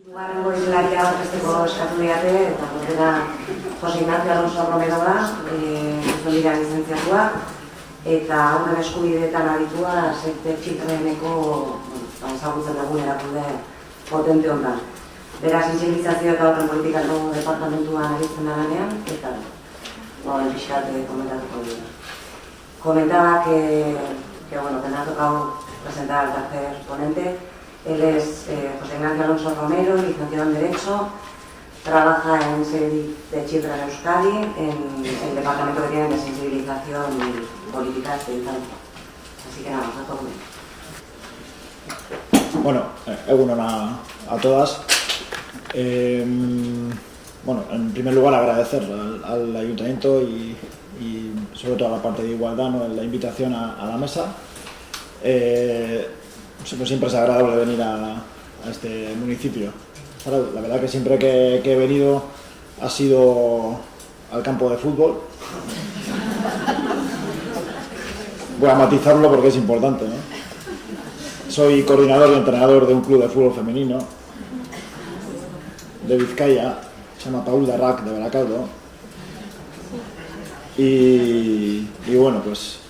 Hirugarrengo hizlaria aurkezteko eskatu didate, eta gordera Jose Ignacio Alonso Romero da, Gizondirean lizentziatua, eta haurren eskubideetan aditua Save the Childreneko ezagutzen dugun erakunde potente hondan. Beraz, sentsibilizazio eta horren politikako departamentuan aritzen da lanean, eta pixkat komentatuko dira. Comentaba que me ha tocado presentar al tercer ponente. Él es José Ignacio Alonso Romero, licenciado en Derecho, trabaja en Save the Children Euskadi, en el departamento que tiene de sensibilización y políticas de infancia. Así que nada, a todos. Bueno, egunon a todas. Bueno, en primer lugar agradecer al Ayuntamiento y sobre todo a la parte de igualdad, ¿no?, la invitación a la mesa. Pues siempre es agradable venir a este municipio. La verdad que siempre que he venido ha sido al campo de fútbol. Voy a matizarlo porque es importante, ¿no? Soy coordinador y entrenador de un club de fútbol femenino de Vizcaya, se llama Paul Darrac de Baracaldo. Y bueno, pues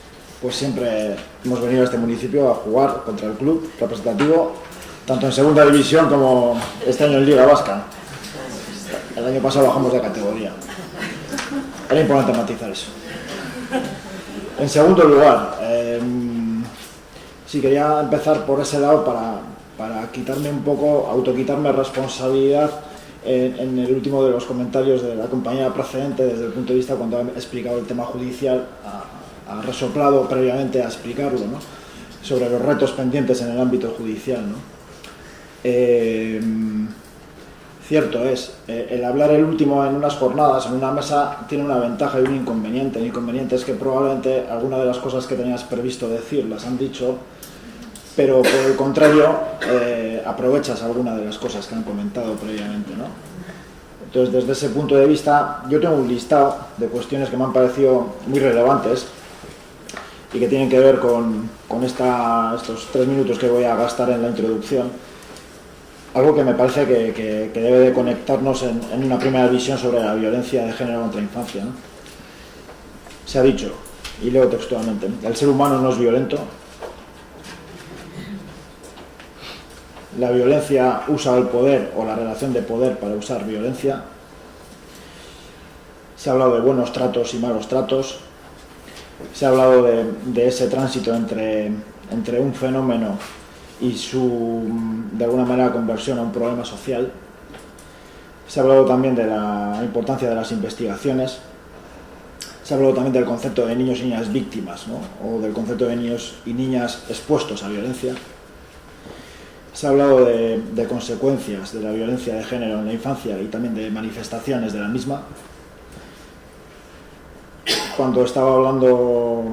siempre hemos venido a este municipio a jugar contra el club representativo, tanto en segunda división como este año en Liga Vasca. El año pasado bajamos de categoría. Era importante matizar eso. En segundo lugar, sí quería empezar por ese lado para quitarme un poco, autoquitarme responsabilidad en el último de los comentarios de la compañera precedente, desde el punto de vista cuando ha explicado el tema judicial, ha resoplado previamente a explicarlo, ¿no?, sobre los retos pendientes en el ámbito judicial, ¿no? Cierto es, el hablar el último en unas jornadas, en una mesa, tiene una ventaja y un inconveniente. El inconveniente es que probablemente algunas de las cosas que tenías previsto decir las han dicho, pero por el contrario aprovechas algunas de las cosas que han comentado previamente, ¿no? Entonces, desde ese punto de vista, yo tengo un listado de cuestiones que me han parecido muy relevantes y que tienen que ver con estos 3 minutos que voy a gastar en la introducción. Algo que me parece que debe de conectarnos en una primera visión sobre la violencia de género contra la infancia, ¿no? Se ha dicho, y leo textualmente, el ser humano no es violento. La violencia usa el poder o la relación de poder para usar violencia. Se ha hablado de buenos tratos y malos tratos. Se ha hablado de ese tránsito entre un fenómeno y su, de alguna manera, conversión a un problema social. Se ha hablado también de la importancia de las investigaciones. Se ha hablado también del concepto de niños y niñas víctimas, ¿no?, o del concepto de niños y niñas expuestos a violencia. Se ha hablado de consecuencias de la violencia de género en la infancia y también de manifestaciones de la misma. Cuando estaba hablando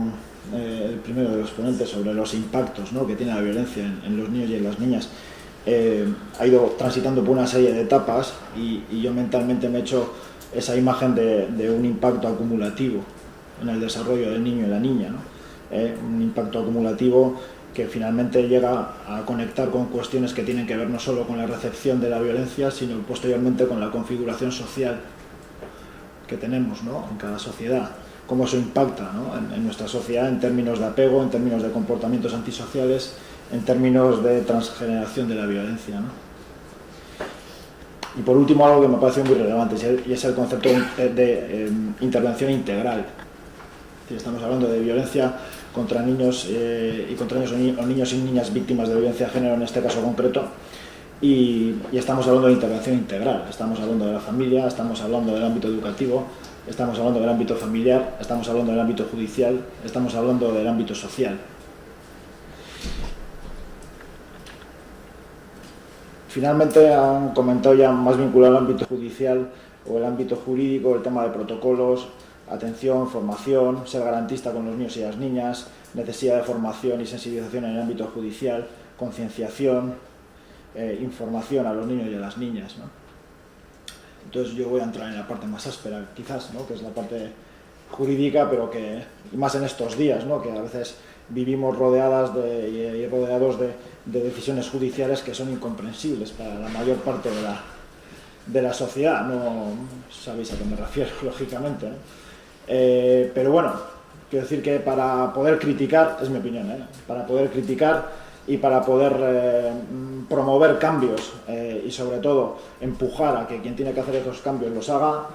el primero de los ponentes sobre los impactos, ¿no?, que tiene la violencia en los niños y en las niñas, ha ido transitando por una serie de etapas y yo mentalmente me he hecho esa imagen de un impacto acumulativo en el desarrollo del niño y la niña, ¿no? Un impacto acumulativo que finalmente llega a conectar con cuestiones que tienen que ver no solo con la recepción de la violencia, sino posteriormente con la configuración social que tenemos, ¿no?, en cada sociedad, cómo eso impacta, ¿no?, en nuestra sociedad en términos de apego, en términos de comportamientos antisociales, en términos de transgeneración de la violencia, ¿no? Y por último, algo que me parece muy relevante, y es el concepto de intervención integral. Estamos hablando de violencia contra niños o niños y niñas víctimas de violencia de género en este caso concreto, y estamos hablando de intervención integral. Estamos hablando de la familia, estamos hablando del ámbito educativo, estamos hablando del ámbito familiar, estamos hablando del ámbito judicial, estamos hablando del ámbito social. Finalmente han comentado ya más vinculado al ámbito judicial o el ámbito jurídico, el tema de protocolos, atención, formación, ser garantista con los niños y las niñas, necesidad de formación y sensibilización en el ámbito judicial, concienciación, información a los niños y a las niñas, ¿no? Entonces yo voy a entrar en la parte más áspera, quizás, ¿no?, que es la parte jurídica, pero que, y más en estos días, ¿no?, que a veces vivimos rodeados de decisiones judiciales que son incomprensibles para la mayor parte de la sociedad. No sabéis a qué me refiero, lógicamente, ¿no? Pero bueno, quiero decir que para poder criticar, es mi opinión, para poder criticar y para poder promover cambios y sobre todo empujar a que quien tiene que hacer esos cambios los haga,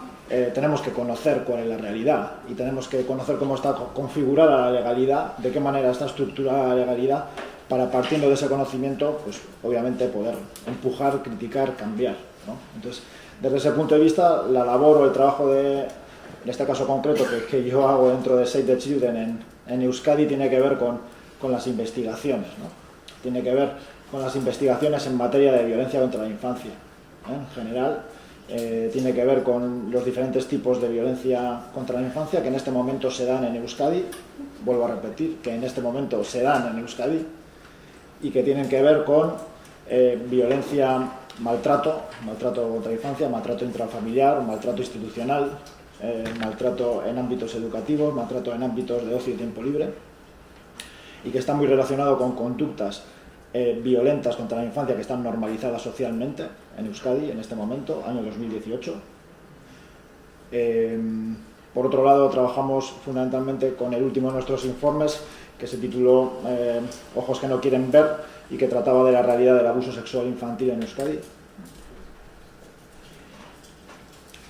tenemos que conocer cuál es la realidad y tenemos que conocer cómo está configurada la legalidad, de qué manera está estructurada la legalidad, para, partiendo de ese conocimiento, pues obviamente poder empujar, criticar, cambiar, ¿no? Entonces, desde ese punto de vista, la labor o el trabajo en este caso concreto que yo hago dentro de Save the Children en Euskadi tiene que ver con las investigaciones, ¿no? Tiene que ver con las investigaciones en materia de violencia contra la infancia, en general. Tiene que ver con los diferentes tipos de violencia contra la infancia que en este momento se dan en Euskadi, vuelvo a repetir, que en este momento se dan en Euskadi, y que tienen que ver con violencia, maltrato contra la infancia, maltrato intrafamiliar, maltrato institucional, maltrato en ámbitos educativos, maltrato en ámbitos de ocio y tiempo libre, y que está muy relacionado con conductas violentas contra la infancia que están normalizadas socialmente en Euskadi en este momento, año 2018. Por otro lado, trabajamos fundamentalmente con el último de nuestros informes, que se tituló Ojos que no quieren ver, y que trataba de la realidad del abuso sexual infantil en Euskadi.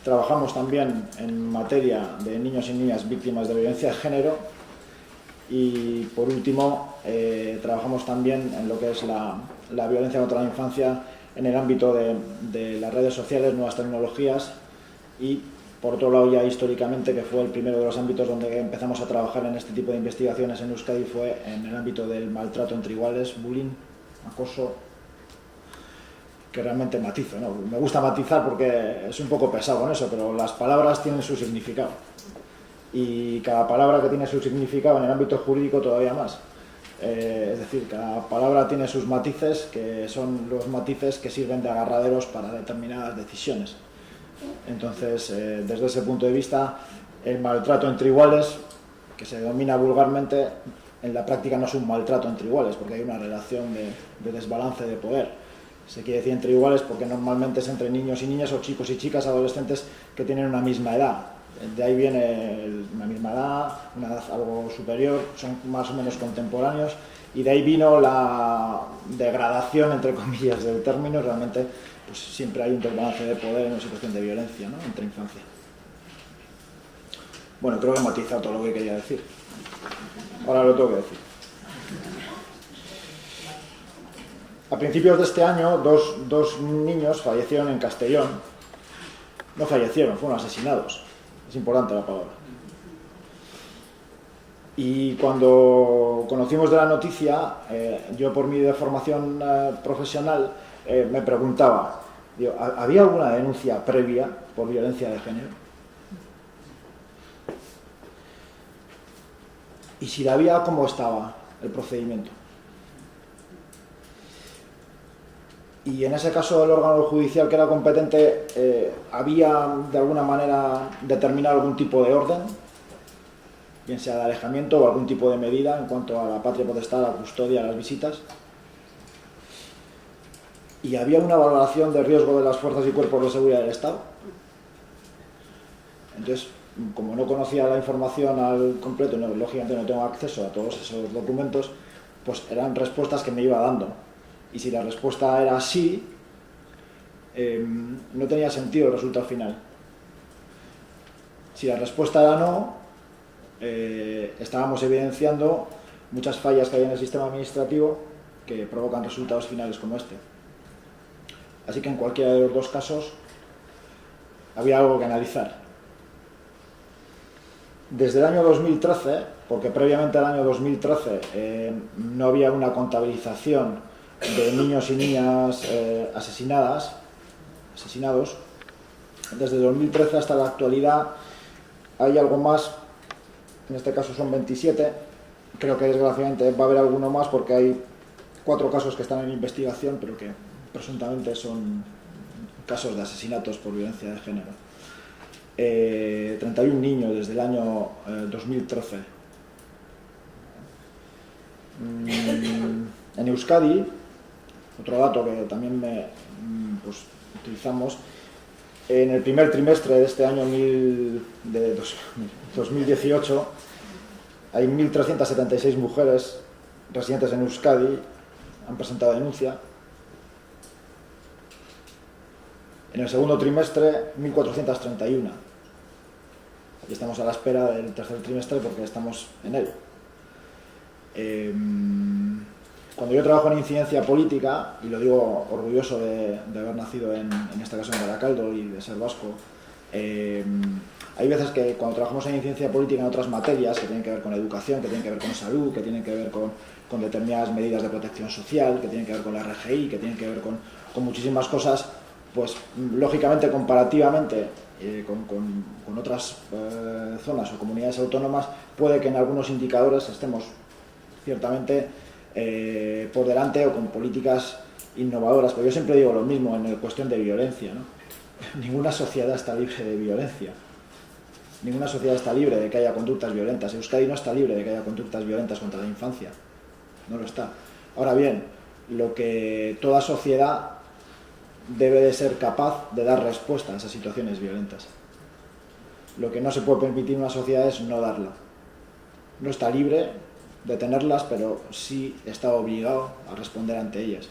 Trabajamos también en materia de niños y niñas víctimas de violencia de género. Y por último, trabajamos también en lo que es la violencia contra la infancia en el ámbito de las redes sociales, nuevas tecnologías, y por otro lado, ya históricamente, que fue el primero de los ámbitos donde empezamos a trabajar en este tipo de investigaciones en Euskadi, fue en el ámbito del maltrato entre iguales, bullying, acoso, que realmente matizo, ¿no? Me gusta matizar porque es un poco pesado con eso, pero las palabras tienen su significado. Y cada palabra que tiene su significado en el ámbito jurídico todavía más. Es decir, cada palabra tiene sus matices, que son los matices que sirven de agarraderos para determinadas decisiones. Entonces, desde ese punto de vista, el maltrato entre iguales, que se denomina vulgarmente, en la práctica no es un maltrato entre iguales, porque hay una relación de desbalance de poder. Se quiere decir entre iguales porque normalmente es entre niños y niñas, o chicos y chicas, adolescentes que tienen una misma edad. De ahí viene una misma edad, una edad algo superior, son más o menos contemporáneos, y de ahí vino la degradación, entre comillas, del término. Realmente pues siempre hay un desbalance de poder en una situación de violencia, ¿no?, entre infancia. Bueno, creo que he matizado todo lo que quería decir. Ahora lo tengo que decir. A principios de este año, dos niños fallecieron en Castellón. No fallecieron, fueron asesinados. Es importante la palabra. Y cuando conocimos de la noticia, yo por mi formación profesional me preguntaba, digo, ¿había alguna denuncia previa por violencia de género? Y si la había, ¿cómo estaba el procedimiento? Y en ese caso el órgano judicial que era competente había de alguna manera determinado algún tipo de orden, bien sea de alejamiento o algún tipo de medida en cuanto a la patria potestad, a la custodia, a las visitas. Y había una valoración de riesgo de las fuerzas y cuerpos de seguridad del Estado. Entonces, como no conocía la información al completo, lógicamente no tengo acceso a todos esos documentos, pues eran respuestas que me iba dando. Y si la respuesta era sí, no tenía sentido el resultado final. Si la respuesta era no, estábamos evidenciando muchas fallas que hay en el sistema administrativo que provocan resultados finales como este. Así que en cualquiera de los dos casos había algo que analizar. Desde el año 2013, porque previamente al año 2013 no había una contabilización de niños y niñas asesinados, desde el 2013 hasta la actualidad hay algo más, en este caso son 27, creo que desgraciadamente va a haber alguno más porque hay 4 casos que están en investigación, pero que presuntamente son casos de asesinatos por violencia de género. 31 niños desde el año 2013. En Euskadi, otro dato que también pues, utilizamos, en el primer trimestre de este año 2018 hay 1.376 mujeres residentes en Euskadi han presentado denuncia. En el segundo trimestre, 1.431. Y estamos a la espera del tercer trimestre porque estamos en él. Cuando yo trabajo en incidencia política, y lo digo orgulloso de haber nacido en este caso en Barakaldo y de ser vasco, hay veces que cuando trabajamos en incidencia política en otras materias que tienen que ver con educación, que tienen que ver con salud, que tienen que ver con determinadas medidas de protección social, que tienen que ver con la RGI, que tienen que ver con muchísimas cosas, pues lógicamente, comparativamente con otras zonas o comunidades autónomas, puede que en algunos indicadores estemos ciertamente por delante o con políticas innovadoras, pero yo siempre digo lo mismo en cuestión de violencia, ¿no? Ninguna sociedad está libre de violencia, ninguna sociedad está libre de que haya conductas violentas. Euskadi no está libre de que haya conductas violentas contra la infancia, no lo está. Ahora bien, lo que toda sociedad debe de ser capaz de dar respuesta a esas situaciones violentas. Lo que no se puede permitir en una sociedad es no darla. No está libre de tenerlas, pero sí está obligado a responder ante ellas.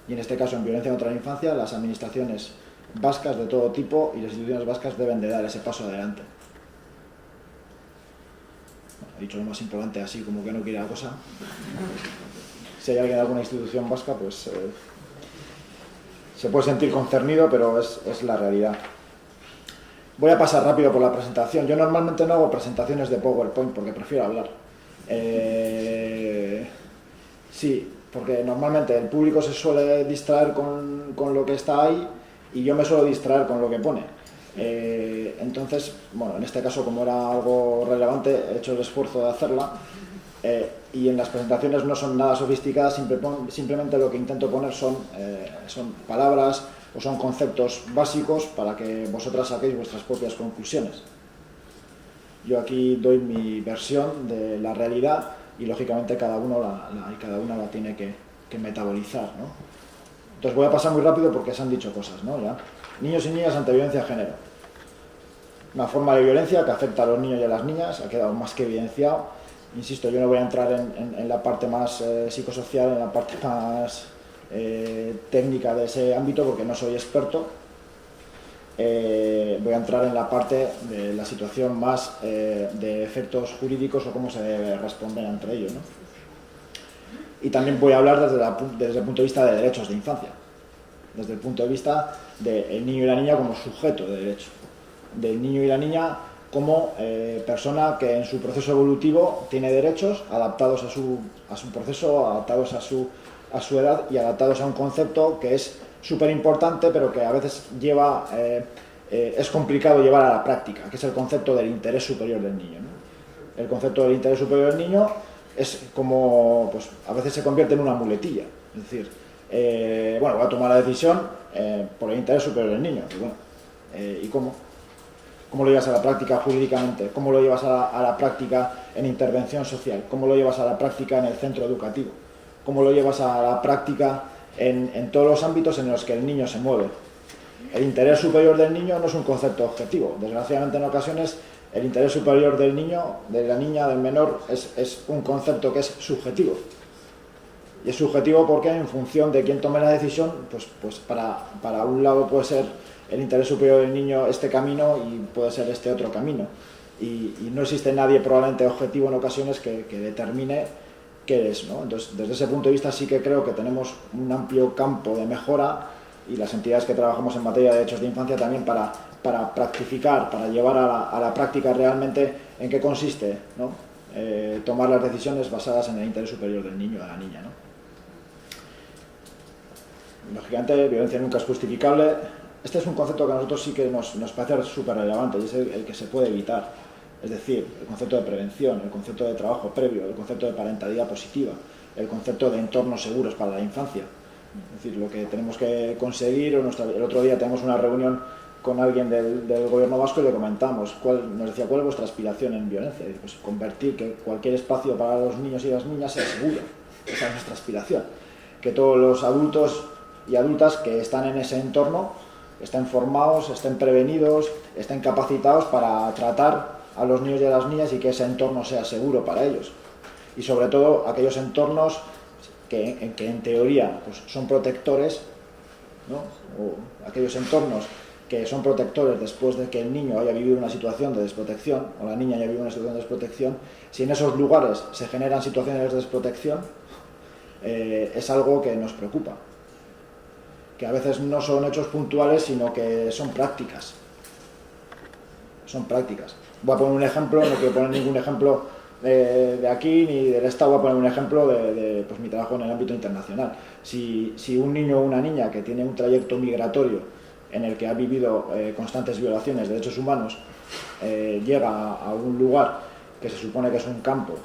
Y en este caso, en violencia contra la infancia, las administraciones vascas de todo tipo y las instituciones vascas deben de dar ese paso adelante. Bueno, he dicho lo más importante así, como que no quiere la cosa. Si hay alguien de alguna institución vasca, pues se puede sentir concernido, pero es la realidad. Voy a pasar rápido por la presentación. Yo normalmente no hago presentaciones de PowerPoint porque prefiero hablar. Sí, porque normalmente el público se suele distraer con lo que está ahí y yo me suelo distraer con lo que pone. Entonces, bueno, en este caso, como era algo relevante, he hecho el esfuerzo de hacerla. Y en las presentaciones no son nada sofisticadas, simplemente lo que intento poner son palabras o son conceptos básicos para que vosotras saquéis vuestras propias conclusiones. Yo aquí doy mi versión de la realidad y lógicamente cada una la tiene que metabolizar, ¿no? Entonces voy a pasar muy rápido porque se han dicho cosas, ¿no? Ya. Niños y niñas ante violencia de género. Una forma de violencia que afecta a los niños y a las niñas, ha quedado más que evidenciado. Insisto, yo no voy a entrar en la parte más psicosocial, en la parte más técnica de ese ámbito porque no soy experto. Voy a entrar en la parte de la situación más de efectos jurídicos o cómo se debe responder entre ellos, ¿no? Y también voy a hablar desde el punto de vista de derechos de infancia, desde el punto de vista del niño y la niña como sujeto de derecho, del niño y la niña como persona que en su proceso evolutivo tiene derechos adaptados a su proceso, adaptados a su edad y adaptados a un concepto que es súper importante, pero que a veces es complicado llevar a la práctica, que es el concepto del interés superior del niño, ¿no? El concepto del interés superior del niño es como, pues a veces se convierte en una muletilla, es decir, bueno, voy a tomar la decisión por el interés superior del niño, y bueno, ¿y cómo? ¿Cómo lo llevas a la práctica jurídicamente? ¿Cómo lo llevas a la práctica en intervención social? ¿Cómo lo llevas a la práctica en el centro educativo? ¿Cómo lo llevas a la práctica en todos los ámbitos en los que el niño se mueve? El interés superior del niño no es un concepto objetivo. Desgraciadamente, en ocasiones, el interés superior del niño, de la niña, del menor, es un concepto que es subjetivo. Y es subjetivo porque en función de quién tome la decisión, pues para un lado puede ser el interés superior del niño este camino y puede ser este otro camino. Y no existe nadie probablemente objetivo en ocasiones que determine qué es, ¿no? Entonces, desde ese punto de vista sí que creo que tenemos un amplio campo de mejora y las entidades que trabajamos en materia de derechos de infancia también para practicar, para llevar a la práctica realmente en qué consiste, ¿no? Tomar las decisiones basadas en el interés superior del niño o de la niña, ¿no? Lógicamente, violencia nunca es justificable. Este es un concepto que a nosotros sí que nos parece súper relevante y es el que se puede evitar. Es decir, el concepto de prevención, el concepto de trabajo previo, el concepto de parentalidad positiva, el concepto de entornos seguros para la infancia. Es decir, lo que tenemos que conseguir, el otro día tenemos una reunión con alguien del gobierno vasco y le comentamos, nos decía, ¿cuál es vuestra aspiración en violencia? Y dice, pues convertir que cualquier espacio para los niños y las niñas sea seguro. Esa es nuestra aspiración. Que todos los adultos y adultas que están en ese entorno estén formados, estén prevenidos, estén capacitados para tratar a los niños y a las niñas y que ese entorno sea seguro para ellos. Y sobre todo aquellos entornos que en teoría pues, son protectores, ¿no? O aquellos entornos que son protectores después de que el niño haya vivido una situación de desprotección o la niña haya vivido una situación de desprotección. Si en esos lugares se generan situaciones de desprotección, es algo que nos preocupa, que a veces no son hechos puntuales, sino que son prácticas. Son prácticas. Voy a poner un ejemplo, no quiero poner ningún ejemplo de aquí ni del Estado, voy a poner un ejemplo de pues, mi trabajo en el ámbito internacional. Si un niño o una niña que tiene un trayecto migratorio en el que ha vivido constantes violaciones de derechos humanos llega a un lugar que se supone que es un campo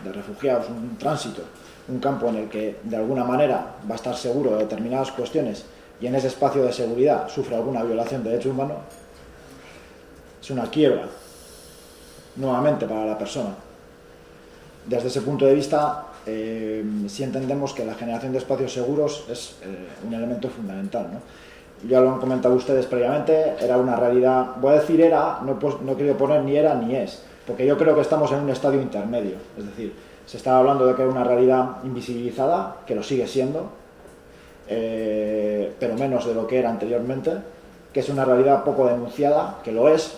de refugiados, un tránsito, un campo en el que de alguna manera va a estar seguro de determinadas cuestiones y en ese espacio de seguridad sufre alguna violación de derechos humanos, es una quiebra nuevamente para la persona. Desde ese punto de vista, sí entendemos que la generación de espacios seguros es un elemento fundamental, ¿no? Ya lo han comentado ustedes previamente, era una realidad, voy a decir era, no he querido poner ni era ni es, porque yo creo que estamos en un estadio intermedio, es decir, se estaba hablando de que era una realidad invisibilizada, que lo sigue siendo, pero menos de lo que era anteriormente, que es una realidad poco denunciada, que lo es,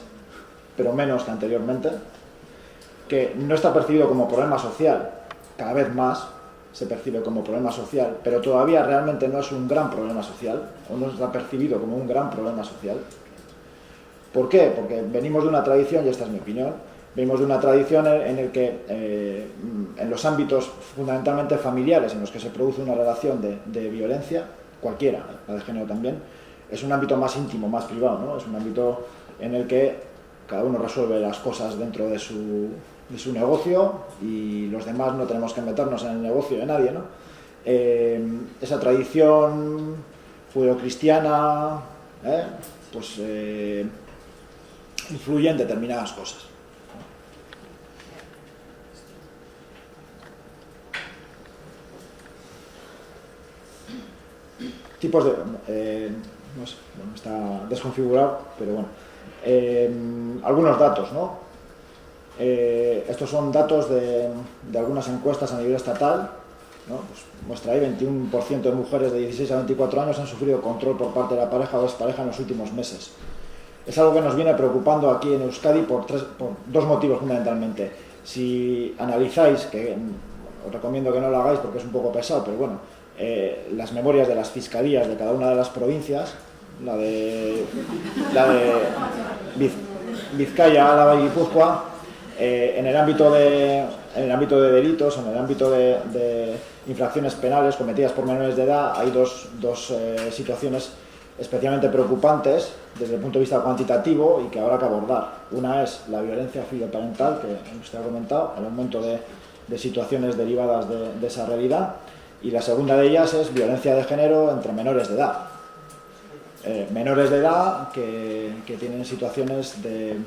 pero menos que anteriormente, que no está percibido como problema social, cada vez más se percibe como problema social, pero todavía realmente no es un gran problema social, o no está percibido como un gran problema social. ¿Por qué? Porque venimos de una tradición, y esta es mi opinión, venimos de una tradición en el que en los ámbitos fundamentalmente familiares en los que se produce una relación de violencia, cualquiera, la de género también, es un ámbito más íntimo, más privado, ¿no? Es un ámbito en el que cada uno resuelve las cosas dentro de su negocio y los demás no tenemos que meternos en el negocio de nadie, ¿no? Esa tradición judeocristiana pues influye en determinadas cosas. Tipos de... no sé, bueno, está desconfigurado, pero bueno. Algunos datos, ¿no? Estos son datos de algunas encuestas a nivel estatal, ¿no? Pues muestra ahí, 21% de mujeres de 16 a 24 años han sufrido control por parte de la pareja o expareja en los últimos meses. Es algo que nos viene preocupando aquí en Euskadi por dos motivos fundamentalmente. Si analizáis, que os recomiendo que no lo hagáis porque es un poco pesado, pero bueno, las memorias de las fiscalías de cada una de las provincias, la de Vizcaya, Álava y Guipúzcoa, en el ámbito de delitos, en el ámbito de infracciones penales cometidas por menores de edad, hay dos situaciones especialmente preocupantes desde el punto de vista cuantitativo y que habrá que abordar. Una es la violencia filoparental, que usted ha comentado, el aumento de situaciones derivadas de esa realidad, y la segunda de ellas es violencia de género entre menores de edad. Menores de edad que tienen situaciones de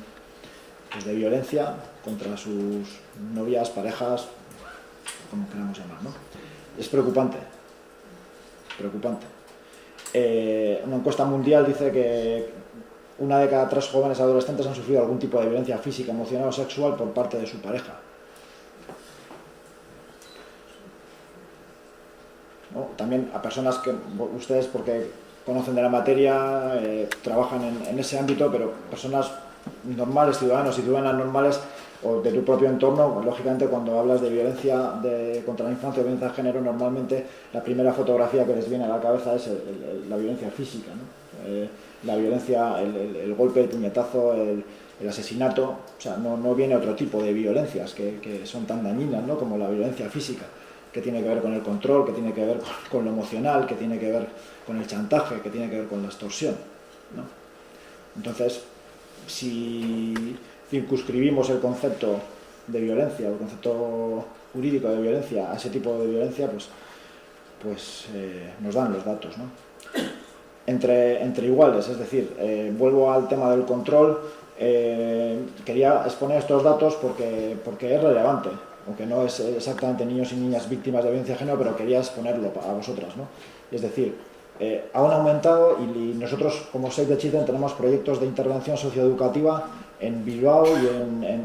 violencia contra sus novias, parejas, como queramos llamar, ¿no? Es preocupante. Una encuesta mundial dice que 1 de cada 3 jóvenes adolescentes han sufrido algún tipo de violencia física, emocional o sexual por parte de su pareja, ¿no? También a personas que ustedes, porque conocen de la materia, trabajan en ese ámbito, pero personas normales, ciudadanos y ciudadanas normales o de tu propio entorno, lógicamente cuando hablas de violencia contra la infancia o violencia de género, normalmente la primera fotografía que les viene a la cabeza es la violencia física, ¿no? La violencia, el golpe, el puñetazo, el asesinato, o sea, no viene otro tipo de violencias que son tan dañinas, ¿no? Como la violencia física, que tiene que ver con el control, que tiene que ver con lo emocional, que tiene que ver con el chantaje, que tiene que ver con la extorsión, ¿no? Entonces, si circunscribimos el concepto de violencia, el concepto jurídico de violencia a ese tipo de violencia, pues nos dan los datos, ¿no? entre iguales. Es decir, vuelvo al tema del control. Quería exponer estos datos porque es relevante, aunque no es exactamente niños y niñas víctimas de violencia de género, pero quería exponerlo a vosotras, ¿no? Es decir, aún ha aumentado, y nosotros como Save the Children tenemos proyectos de intervención socioeducativa en Bilbao y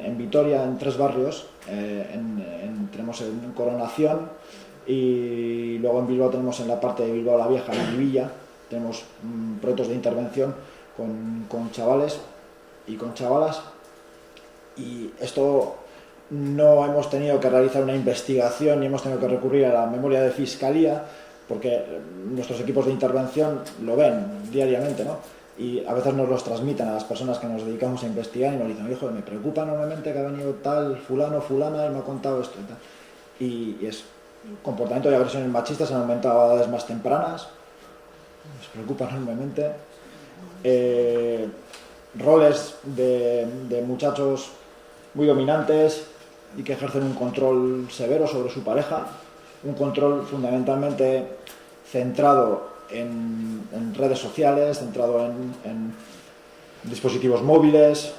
en Vitoria, en 3 barrios. Tenemos en Coronación, y luego en Bilbao tenemos en la parte de Bilbao la Vieja, en Vivilla, tenemos proyectos de intervención con chavales y con chavalas, y esto no hemos tenido que realizar una investigación ni hemos tenido que recurrir a la memoria de fiscalía, porque nuestros equipos de intervención lo ven diariamente, ¿no? Y a veces nos los transmiten a las personas que nos dedicamos a investigar y nos dicen: hijo, me preocupa enormemente que ha venido tal fulano, fulana y me ha contado esto y tal. Y es comportamiento de agresiones machistas, han aumentado a edades más tempranas, nos preocupa enormemente. Roles de muchachos muy dominantes y que ejercen un control severo sobre su pareja, un control fundamentalmente centrado en redes sociales, centrado en dispositivos móviles,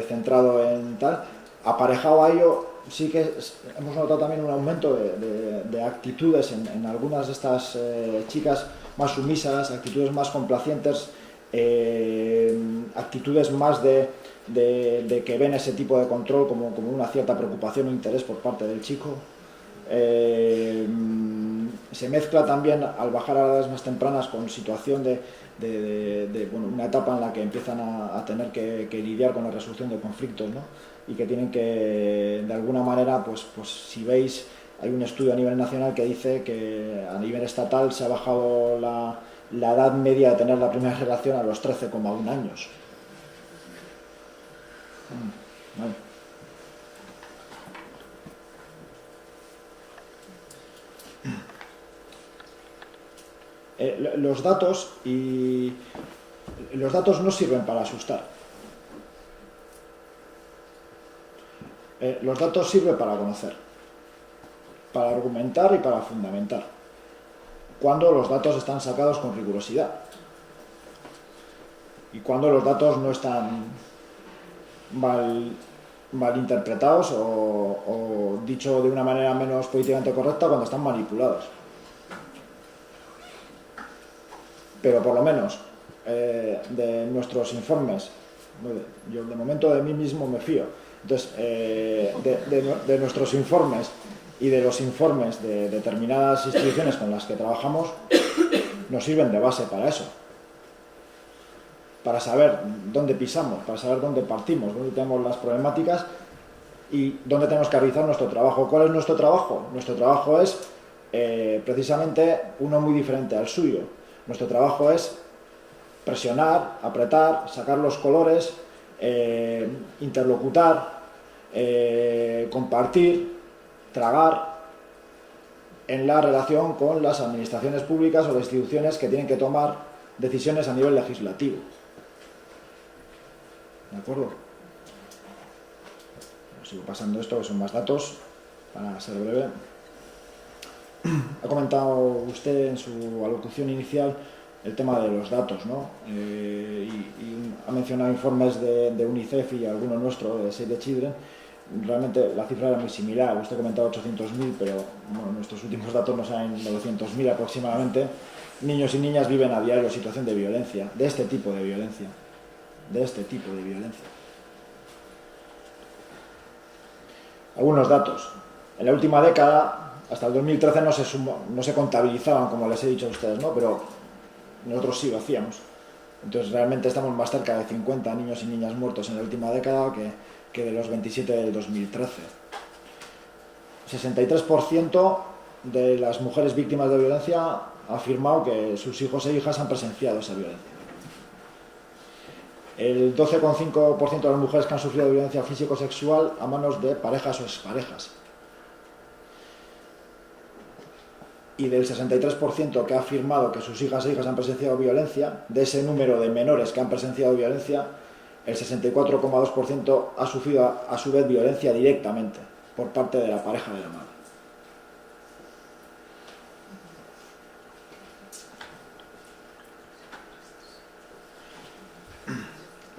centrado en tal. Aparejado a ello, sí que hemos notado también un aumento de actitudes en algunas de estas chicas más sumisas, actitudes más complacientes, actitudes más de que ven ese tipo de control como una cierta preocupación o interés por parte del chico. Se mezcla también, al bajar a edades más tempranas, con situación de una etapa en la que empiezan a tener que lidiar con la resolución de conflictos, ¿no? Y que tienen que, de alguna manera, pues si veis, hay un estudio a nivel nacional que dice que a nivel estatal se ha bajado la edad media de tener la primera relación a los 13,1 años. Vale. Los datos no sirven para asustar. Los datos sirven para conocer, para argumentar y para fundamentar, cuando los datos están sacados con rigurosidad y cuando los datos no están mal interpretados o dicho de una manera menos políticamente correcta, cuando están manipulados. Pero por lo menos de nuestros informes, yo de momento de mí mismo me fío, entonces de nuestros informes y de los informes de determinadas instituciones con las que trabajamos, nos sirven de base para eso, para saber dónde pisamos, para saber dónde partimos, dónde tenemos las problemáticas y dónde tenemos que realizar nuestro trabajo. ¿Cuál es nuestro trabajo? Nuestro trabajo es precisamente uno muy diferente al suyo. Nuestro trabajo es presionar, apretar, sacar los colores, interlocutar, compartir, tragar en la relación con las administraciones públicas o las instituciones que tienen que tomar decisiones a nivel legislativo. ¿De acuerdo? Sigo pasando esto, que son más datos, para ser breve. Ha comentado usted en su alocución inicial el tema de los datos, ¿no? Y ha mencionado informes de UNICEF y alguno nuestro, de Save the Children. Realmente la cifra era muy similar. Usted comentaba 800.000, pero bueno, nuestros últimos datos nos salen 900.000 aproximadamente. Niños y niñas viven a diario situación de violencia, de este tipo de violencia. Algunos datos. En la última década, hasta el 2013, no se contabilizaban, como les he dicho a ustedes, ¿no? Pero nosotros sí lo hacíamos. Entonces realmente estamos más cerca de 50 niños y niñas muertos en la última década que de los 27 del 2013. 63% de las mujeres víctimas de violencia ha afirmado que sus hijos e hijas han presenciado esa violencia. El 12,5% de las mujeres que han sufrido violencia físico-sexual a manos de parejas o exparejas. Y del 63% que ha afirmado que sus hijas e hijas han presenciado violencia, de ese número de menores que han presenciado violencia, el 64,2% ha sufrido a su vez violencia directamente por parte de la pareja de la madre.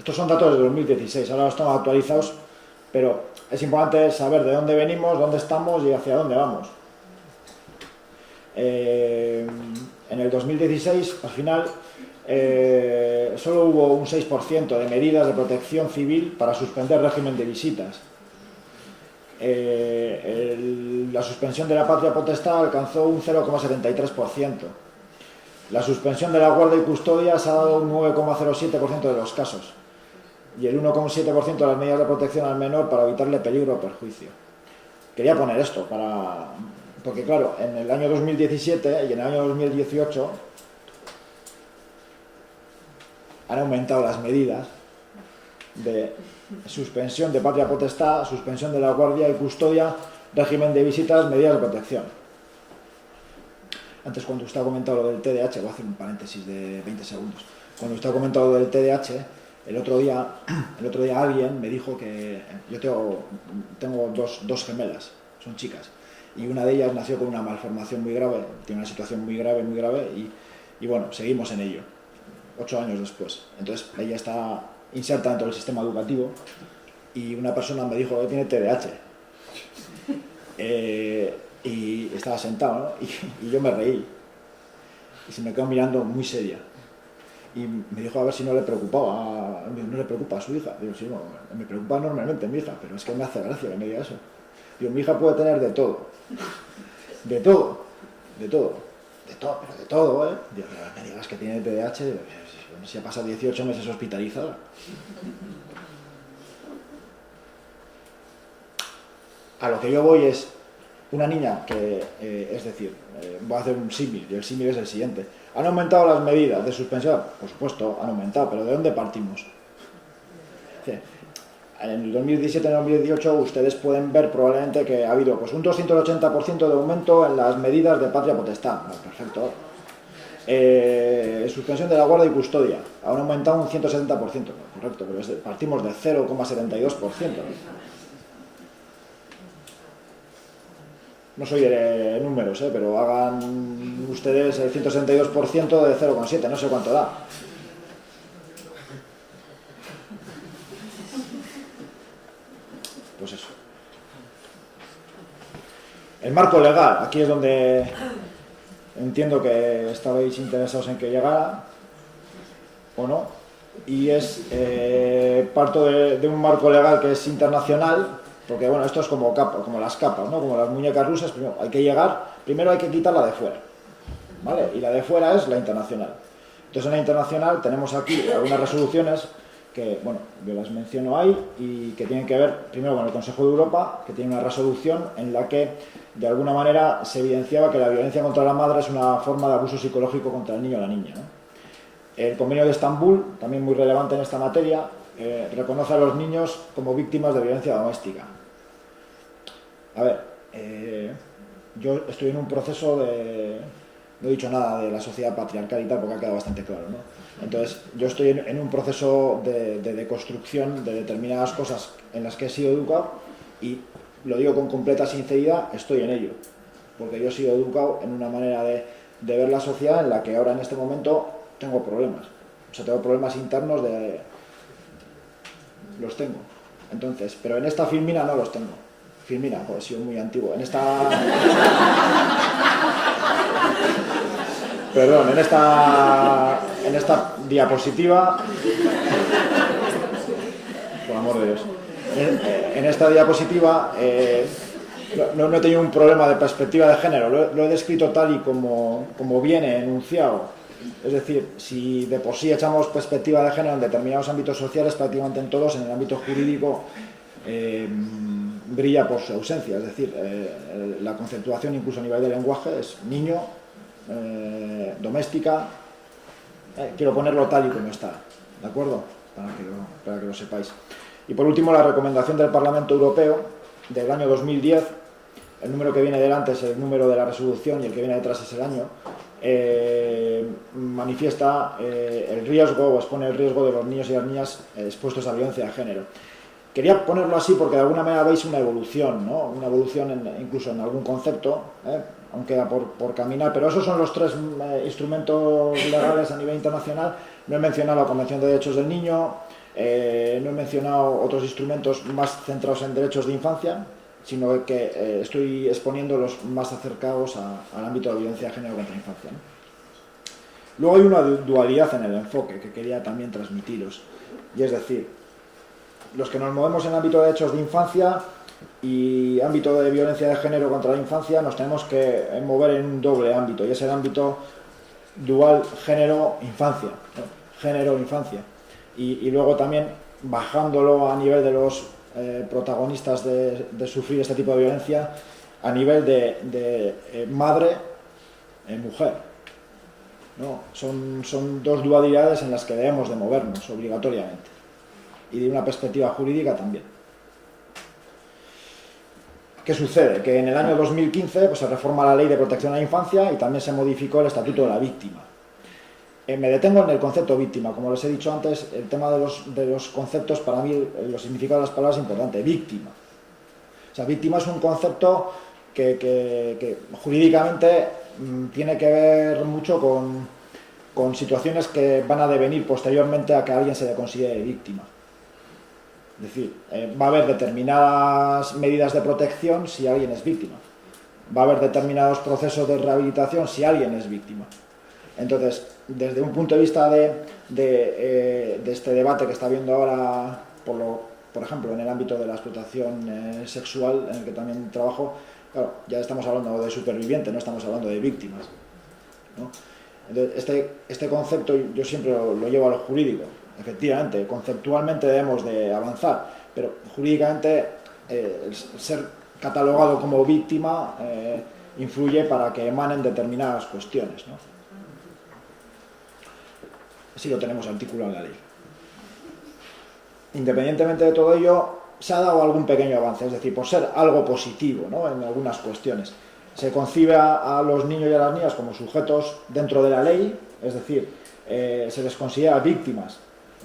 Estos son datos de 2016, ahora los tengo actualizados, pero es importante saber de dónde venimos, dónde estamos y hacia dónde vamos. En el 2016, al final, solo hubo un 6% de medidas de protección civil para suspender régimen de visitas. La suspensión de la patria potestad alcanzó un 0,73%. La suspensión de la guardia y custodia se ha dado un 9,07% de los casos y el 1,7% de las medidas de protección al menor para evitarle peligro o perjuicio. Quería poner esto porque claro, en el año 2017 y en el año 2018 han aumentado las medidas de suspensión de patria potestad, suspensión de la guardia y custodia, régimen de visitas, medidas de protección. Antes, cuando usted ha comentado lo del TDAH, voy a hacer un paréntesis de 20 segundos. Cuando usted ha comentado lo del TDAH, el otro día alguien me dijo que yo tengo dos gemelas, son chicas, y una de ellas nació con una malformación muy grave, tiene una situación muy grave, y bueno, seguimos en ello, 8 años después. Entonces, ella está inserta dentro del sistema educativo y una persona me dijo que tiene TDAH. Y estaba sentado, ¿no? Y yo me reí y se me quedó mirando muy seria y me dijo a ver si no le preocupaba a su hija. Digo, sí, no, me preocupa enormemente mi hija, pero es que me hace gracia que me diga eso. Digo, mi hija puede tener de todo, pero de todo, ¿eh? Digo, me digas que tiene TDAH, si ha pasado 18 meses hospitalizada. A lo que yo voy es una niña que, voy a hacer un símil, y el símil es el siguiente. ¿Han aumentado las medidas de suspensión? Por supuesto, han aumentado, pero ¿de dónde partimos? En el 2017 y el 2018 ustedes pueden ver probablemente que ha habido pues, un 280% de aumento en las medidas de patria potestad. Bueno, perfecto. Suspensión de la guardia y custodia. Han aumentado un 170%. Correcto, pero partimos de 0,72%. No soy de números, pero hagan ustedes el 162% de 0,7, no sé cuánto da. Pues eso. El marco legal, aquí es donde entiendo que estabais interesados en que llegara, o no, y es parto de un marco legal que es internacional. Porque bueno, esto es como las capas, ¿no? Como las muñecas rusas, primero hay que quitarla de fuera, ¿vale? Y la de fuera es la internacional. Entonces en la internacional tenemos aquí algunas resoluciones que, bueno, yo las menciono ahí y que tienen que ver primero con el Consejo de Europa, que tiene una resolución en la que de alguna manera se evidenciaba que la violencia contra la madre es una forma de abuso psicológico contra el niño o la niña, ¿no? El Convenio de Estambul, también muy relevante en esta materia, reconoce a los niños como víctimas de violencia doméstica. A ver, yo estoy en un proceso no he dicho nada de la sociedad patriarcal y tal porque ha quedado bastante claro, ¿no? Entonces, yo estoy en un proceso de deconstrucción de determinadas cosas en las que he sido educado y lo digo con completa sinceridad, estoy en ello, porque yo he sido educado en una manera de ver la sociedad en la que ahora en este momento tengo problemas. O sea, tengo problemas internos los tengo. Entonces, pero en esta filmina no los tengo. Filmina, pues he sido muy antiguo. En esta diapositiva, por amor de Dios, en esta diapositiva no he tenido un problema de perspectiva de género, lo he descrito tal y como viene enunciado. Es decir, si de por sí echamos perspectiva de género en determinados ámbitos sociales, prácticamente en todos, en el ámbito jurídico brilla por su ausencia. Es decir, la conceptuación incluso a nivel de lenguaje es niño, doméstica, quiero ponerlo tal y como está, ¿de acuerdo? Para que lo sepáis. Y por último, la recomendación del Parlamento Europeo del año 2010, el número que viene delante es el número de la resolución y el que viene detrás es el año, manifiesta el riesgo o expone el riesgo de los niños y las niñas expuestos a violencia de género. Quería ponerlo así porque de alguna manera veis una evolución, ¿no? Una evolución incluso en algún concepto, aún queda por caminar, pero esos son los tres instrumentos legales a nivel internacional. No he mencionado la Convención de Derechos del Niño, No he mencionado otros instrumentos más centrados en derechos de infancia, sino que estoy exponiendo los más acercados al ámbito de violencia de género contra la infancia, ¿no? Luego hay una dualidad en el enfoque que quería también transmitiros, y es decir, los que nos movemos en el ámbito de derechos de infancia y ámbito de violencia de género contra la infancia nos tenemos que mover en un doble ámbito, y es el ámbito dual género-infancia, ¿no? Género-infancia, y luego también bajándolo a nivel de los protagonistas de sufrir este tipo de violencia a nivel de madre-mujer, ¿no? Son dos dualidades en las que debemos de movernos obligatoriamente, y de una perspectiva jurídica también. ¿Qué sucede? Que en el año 2015 pues, se reforma la Ley de Protección a la Infancia y también se modificó el Estatuto de la Víctima. Me detengo en el concepto víctima. Como les he dicho antes, el tema de los conceptos, para mí, los significados de las palabras es importante. Víctima. O sea, víctima es un concepto que jurídicamente tiene que ver mucho con situaciones que van a devenir posteriormente a que a alguien se le considere víctima. Es decir, va a haber determinadas medidas de protección si alguien es víctima. Va a haber determinados procesos de rehabilitación si alguien es víctima. Entonces, desde un punto de vista de este debate que está habiendo ahora, por ejemplo, en el ámbito de la explotación sexual, en el que también trabajo, claro, ya estamos hablando de supervivientes, no estamos hablando de víctimas, ¿no? Entonces, este concepto yo siempre lo llevo a lo jurídico. Efectivamente, conceptualmente debemos de avanzar, pero jurídicamente el ser catalogado como víctima influye para que emanen determinadas cuestiones, ¿no? Así lo tenemos articulado en la ley. Independientemente de todo ello, se ha dado algún pequeño avance, es decir, por ser algo positivo, ¿no? En algunas cuestiones. Se concibe a los niños y a las niñas como sujetos dentro de la ley, es decir, se les considera víctimas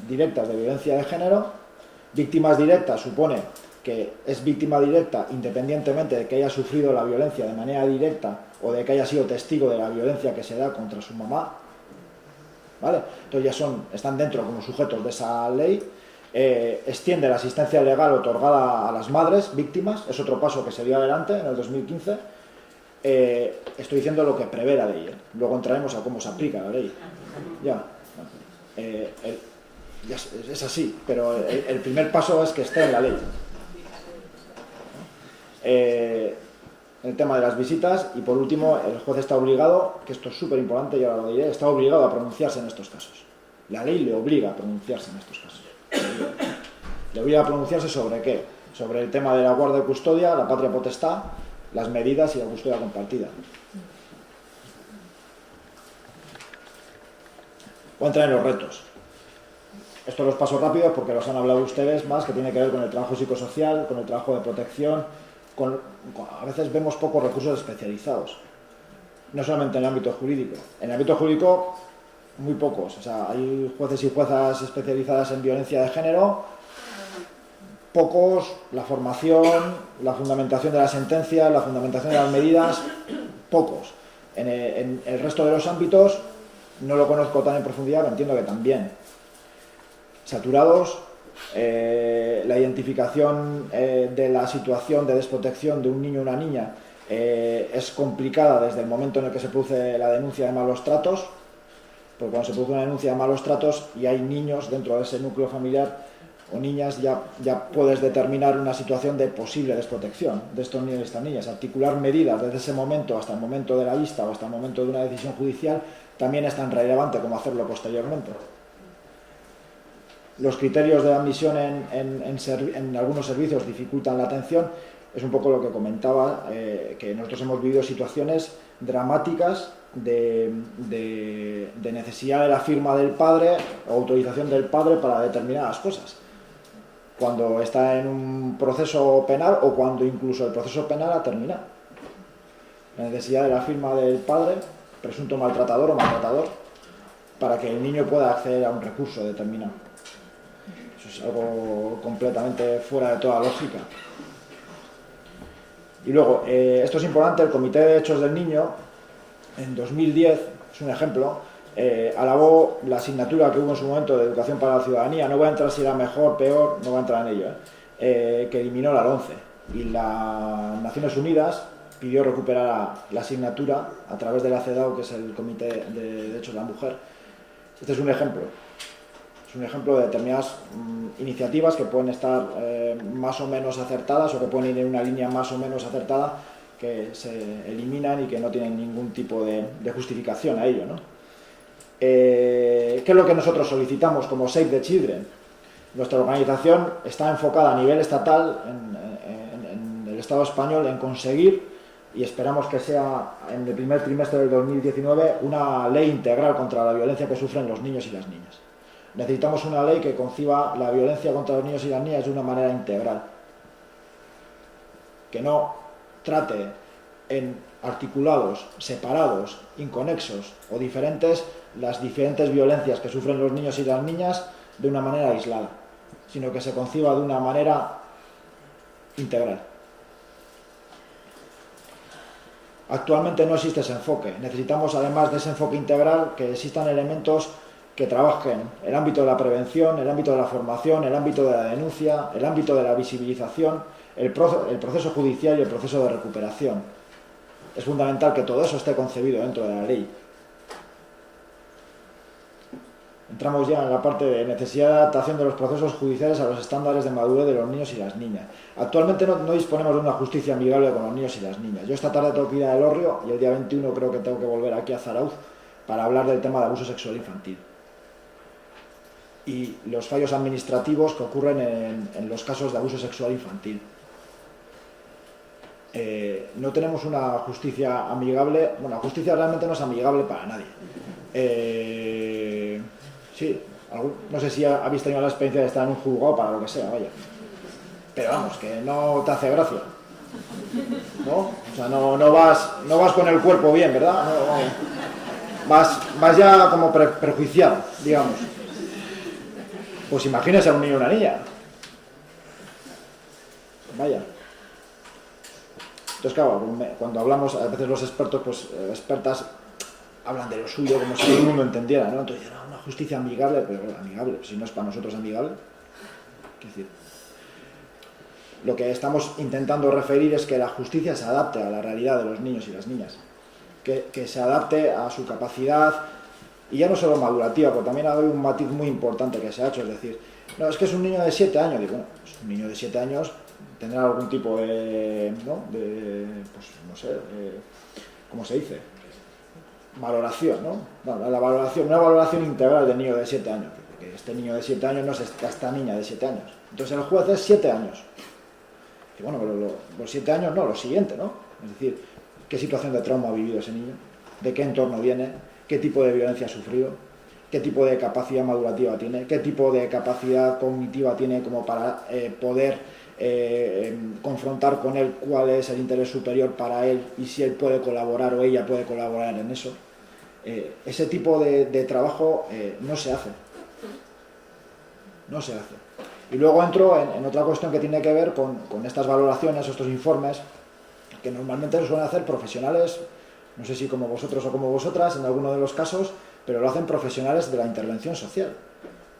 directas de violencia de género. Víctimas directas supone que es víctima directa independientemente de que haya sufrido la violencia de manera directa o de que haya sido testigo de la violencia que se da contra su mamá, ¿vale? Entonces ya están dentro como sujetos de esa ley. Extiende la asistencia legal otorgada a las madres víctimas, es otro paso que se dio adelante en el 2015. Estoy diciendo lo que prevé la ley, luego entraremos a cómo se aplica la ley. Ya es así, pero el primer paso es que esté en la ley. El tema de las visitas, y por último, el juez está obligado, que esto es súper importante y ahora lo diré, está obligado a pronunciarse en estos casos. La ley le obliga a pronunciarse en estos casos. Le obliga a pronunciarse sobre qué, sobre el tema de la guarda y custodia, la patria potestad, las medidas y la custodia compartida. Voy a entrar en los retos. Esto los paso rápido porque los han hablado ustedes más, que tiene que ver con el trabajo psicosocial, con el trabajo de protección. A veces vemos pocos recursos especializados, no solamente en el ámbito jurídico. En el ámbito jurídico, muy pocos. O sea, hay jueces y juezas especializadas en violencia de género, pocos. La formación, la fundamentación de las sentencias, la fundamentación de las medidas, pocos. En el resto de los ámbitos no lo conozco tan en profundidad, pero entiendo que también. Saturados. La identificación de la situación de desprotección de un niño o una niña es complicada desde el momento en el que se produce la denuncia de malos tratos, porque cuando se produce una denuncia de malos tratos y hay niños dentro de ese núcleo familiar o niñas, ya puedes determinar una situación de posible desprotección de estos niños y estas niñas. Articular medidas desde ese momento hasta el momento de la vista o hasta el momento de una decisión judicial también es tan relevante como hacerlo posteriormente. Los criterios de admisión en algunos servicios dificultan la atención. Es un poco lo que comentaba, que nosotros hemos vivido situaciones dramáticas de necesidad de la firma del padre o autorización del padre para determinadas cosas, cuando está en un proceso penal o cuando incluso el proceso penal ha terminado. La necesidad de la firma del padre, presunto maltratador o maltratador, para que el niño pueda acceder a un recurso determinado. Eso es algo completamente fuera de toda lógica. Y luego, esto es importante, el Comité de Derechos del Niño, en 2010, es un ejemplo, alabó la asignatura que hubo en su momento de Educación para la Ciudadanía, no voy a entrar si era mejor, peor, no voy a entrar en ello, que eliminó la LOMCE. Y las Naciones Unidas pidió recuperar la asignatura a través de la CEDAW, que es el Comité de Derechos de la Mujer. Este es un ejemplo. Es un ejemplo de determinadas iniciativas que pueden estar más o menos acertadas o que pueden ir en una línea más o menos acertada, que se eliminan y que no tienen ningún tipo de justificación a ello, ¿no? ¿Qué es lo que nosotros solicitamos como Save the Children? Nuestra organización está enfocada a nivel estatal, en el Estado español, en conseguir, y esperamos que sea en el primer trimestre del 2019, una ley integral contra la violencia que sufren los niños y las niñas. Necesitamos una ley que conciba la violencia contra los niños y las niñas de una manera integral, que no trate en articulados, separados, inconexos o diferentes las diferentes violencias que sufren los niños y las niñas de una manera aislada, sino que se conciba de una manera integral. Actualmente no existe ese enfoque. Necesitamos, además de ese enfoque integral, que existan elementos que trabajen el ámbito de la prevención, el ámbito de la formación, el ámbito de la denuncia, el ámbito de la visibilización, el proceso judicial y el proceso de recuperación. Es fundamental que todo eso esté concebido dentro de la ley. Entramos ya en la parte de necesidad de adaptación de los procesos judiciales a los estándares de madurez de los niños y las niñas. Actualmente no disponemos de una justicia amigable con los niños y las niñas. Yo esta tarde tengo que ir a Elorrio y el día 21 creo que tengo que volver aquí a Zarauz para hablar del tema de abuso sexual infantil y los fallos administrativos que ocurren en los casos de abuso sexual infantil. No tenemos una justicia amigable. Bueno, la justicia realmente no es amigable para nadie. Sí, no sé si habéis tenido la experiencia de estar en un juzgado para lo que sea, vaya. Pero vamos, que no te hace gracia, ¿no? O sea, no vas con el cuerpo bien, ¿verdad? Vas ya como prejuiciado, digamos. Pues imagínese a un niño o una niña. Vaya. Entonces, claro, cuando hablamos, a veces los expertos, pues expertas, hablan de lo suyo como si todo el mundo entendiera, ¿no? Entonces, una justicia amigable, pero amigable, si no es para nosotros amigable. ¿Qué decir? Lo que estamos intentando referir es que la justicia se adapte a la realidad de los niños y las niñas, que se adapte a su capacidad, y ya no solo madurativa, porque también hay un matiz muy importante que se ha hecho, es decir, no, es que es un niño de 7 años, digo, bueno, pues un niño de 7 años tendrá algún tipo de, ¿no? Pues no sé, ¿cómo se dice? Valoración, ¿no? Bueno, una valoración integral del niño de 7 años, porque este niño de 7 años no es esta niña de 7 años. Entonces el juez es 7 años. Y bueno, pero los 7 años no, lo siguiente, ¿no? Es decir, ¿qué situación de trauma ha vivido ese niño? ¿De qué entorno viene? ¿Qué tipo de violencia ha sufrido? ¿Qué tipo de capacidad madurativa tiene? ¿Qué tipo de capacidad cognitiva tiene como para poder confrontar con él cuál es el interés superior para él y si él puede colaborar o ella puede colaborar en eso? Ese tipo de trabajo no se hace. No se hace. Y luego entro en otra cuestión que tiene que ver con estas valoraciones, estos informes, que normalmente lo suelen hacer profesionales, no sé si como vosotros o como vosotras, en alguno de los casos, pero lo hacen profesionales de la intervención social,